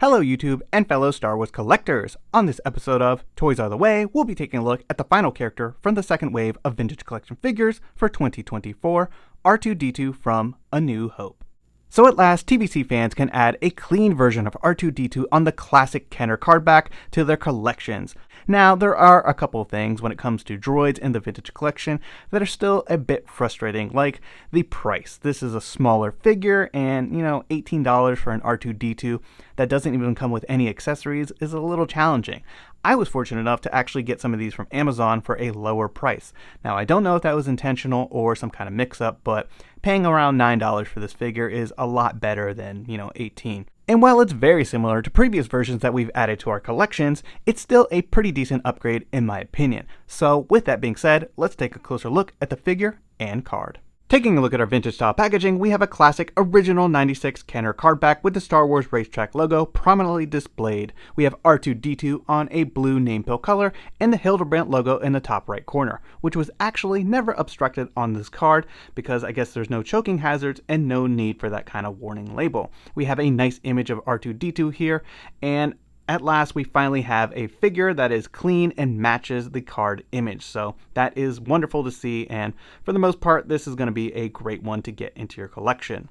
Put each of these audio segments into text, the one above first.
Hello YouTube and fellow Star Wars collectors! On this episode of Toys Are the Way, we'll be taking a look at the final character from the second wave of vintage collection figures for 2024, R2-D2 from A New Hope. So at last, TVC fans can add a clean version of R2-D2 on the classic Kenner Cardback to their collections. Now, there are a couple of things when it comes to droids in the vintage collection that are still a bit frustrating, like the price. This is a smaller figure, and $18 for an R2-D2 that doesn't even come with any accessories is a little challenging. I was fortunate enough to actually get some of these from Amazon for a lower price. Now, I don't know if that was intentional or some kind of mix-up, but paying around $9 for this figure is a lot better than, $18. And while it's very similar to previous versions that we've added to our collections, it's still a pretty decent upgrade in my opinion. So with that being said, let's take a closer look at the figure and card. Taking a look at our vintage style packaging, we have a classic original 96 Kenner Cardback with the Star Wars Racetrack logo prominently displayed. We have R2-D2 on a blue name pill color and the Hildebrandt logo in the top right corner, which was actually never obstructed on this card because I guess there's no choking hazards and no need for that kind of warning label. We have a nice image of R2-D2 here, and at last, we finally have a figure that is clean and matches the card image, so that is wonderful to see, and for the most part, this is going to be a great one to get into your collection.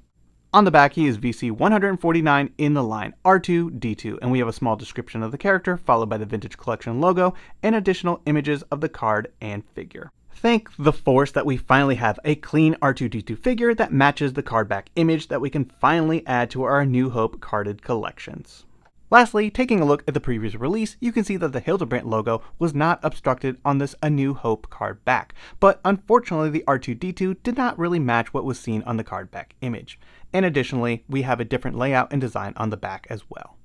On the back, he is VC 149 in the line, R2-D2, and we have a small description of the character, followed by the Vintage Collection logo, and additional images of the card and figure. Thank the Force that we finally have a clean R2-D2 figure that matches the Cardback image that we can finally add to our New Hope carded collections. Lastly, taking a look at the previous release, you can see that the Hildebrandt logo was not obstructed on this A New Hope card back, but unfortunately the R2-D2 did not really match what was seen on the card back image. And additionally, we have a different layout and design on the back as well.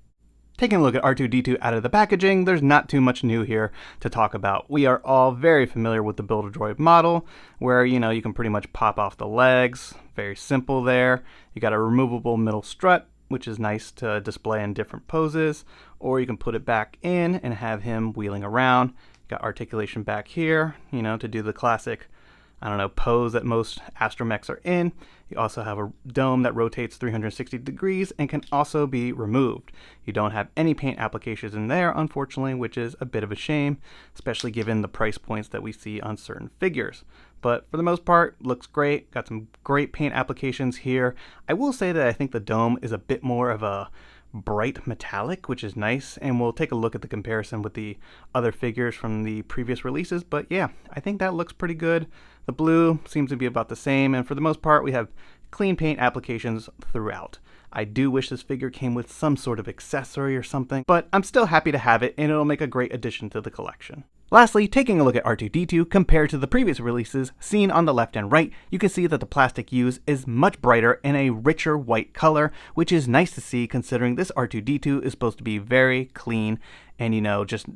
Taking a look at R2-D2 out of the packaging, there's not too much new here to talk about. We are all very familiar with the Build-A-Droid model, where you can pretty much pop off the legs, very simple there. You got a removable middle strut, which is nice to display in different poses, or you can put it back in and have him wheeling around. You got articulation back here, to do the classic, pose that most astromechs are in. You also have a dome that rotates 360 degrees and can also be removed. You don't have any paint applications in there, unfortunately, which is a bit of a shame, especially given the price points that we see on certain figures. But for the most part, looks great. Got some great paint applications here. I will say that I think the dome is a bit more of a bright metallic, which is nice, and we'll take a look at the comparison with the other figures from the previous releases. But yeah, I think that looks pretty good. The blue seems to be about the same, and for the most part we have clean paint applications throughout. I do wish this figure came with some sort of accessory or something, but I'm still happy to have it, and it'll make a great addition to the collection. Lastly, taking a look at R2-D2 compared to the previous releases seen on the left and right, you can see that the plastic used is much brighter in a richer white color, which is nice to see considering this R2-D2 is supposed to be very clean and just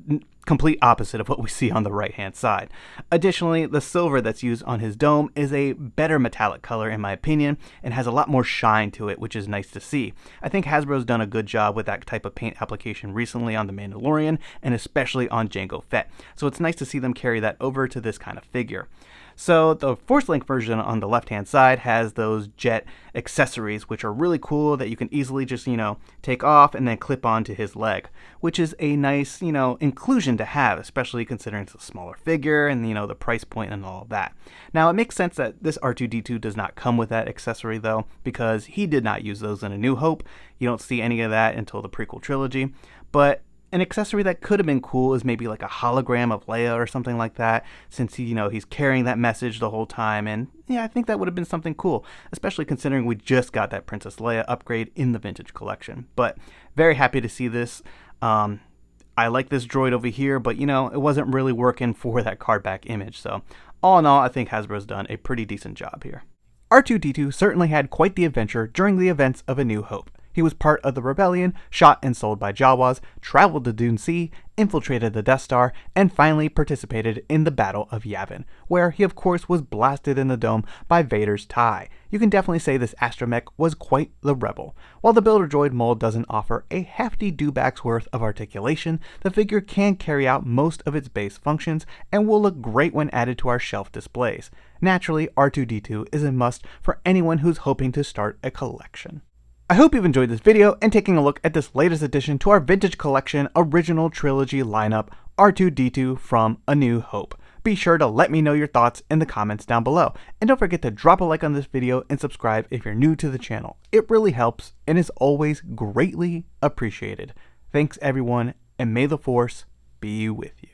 complete opposite of what we see on the right hand side. Additionally, the silver that's used on his dome is a better metallic color in my opinion and has a lot more shine to it, which is nice to see. I think Hasbro's done a good job with that type of paint application recently on The Mandalorian and especially on Jango Fett. So it's nice to see them carry that over to this kind of figure. So the Force Link version on the left hand side has those jet accessories, which are really cool that you can easily just, take off and then clip onto his leg, which is a nice, inclusion to have, especially considering it's a smaller figure and, the price point and all of that. Now, it makes sense that this R2-D2 does not come with that accessory though, because he did not use those in A New Hope. You don't see any of that until the prequel trilogy, but an accessory that could have been cool is maybe like a hologram of Leia or something like that, since he's carrying that message the whole time, and yeah, I think that would have been something cool, especially considering we just got that Princess Leia upgrade in the vintage collection. But very happy to see this. I like this droid over here, but it wasn't really working for that cardback image, so all in all, I think Hasbro's done a pretty decent job here. R2-D2 certainly had quite the adventure during the events of A New Hope. He was part of the rebellion, shot and sold by Jawas, traveled to Dune Sea, infiltrated the Death Star, and finally participated in the Battle of Yavin, where he of course was blasted in the dome by Vader's TIE. You can definitely say this astromech was quite the rebel. While the Build-A-Droid mold doesn't offer a hefty dewback's worth of articulation, the figure can carry out most of its base functions and will look great when added to our shelf displays. Naturally, R2-D2 is a must for anyone who's hoping to start a collection. I hope you've enjoyed this video and taking a look at this latest addition to our Vintage Collection Original Trilogy lineup, R2-D2 from A New Hope. Be sure to let me know your thoughts in the comments down below. And don't forget to drop a like on this video and subscribe if you're new to the channel. It really helps and is always greatly appreciated. Thanks everyone, and may the Force be with you.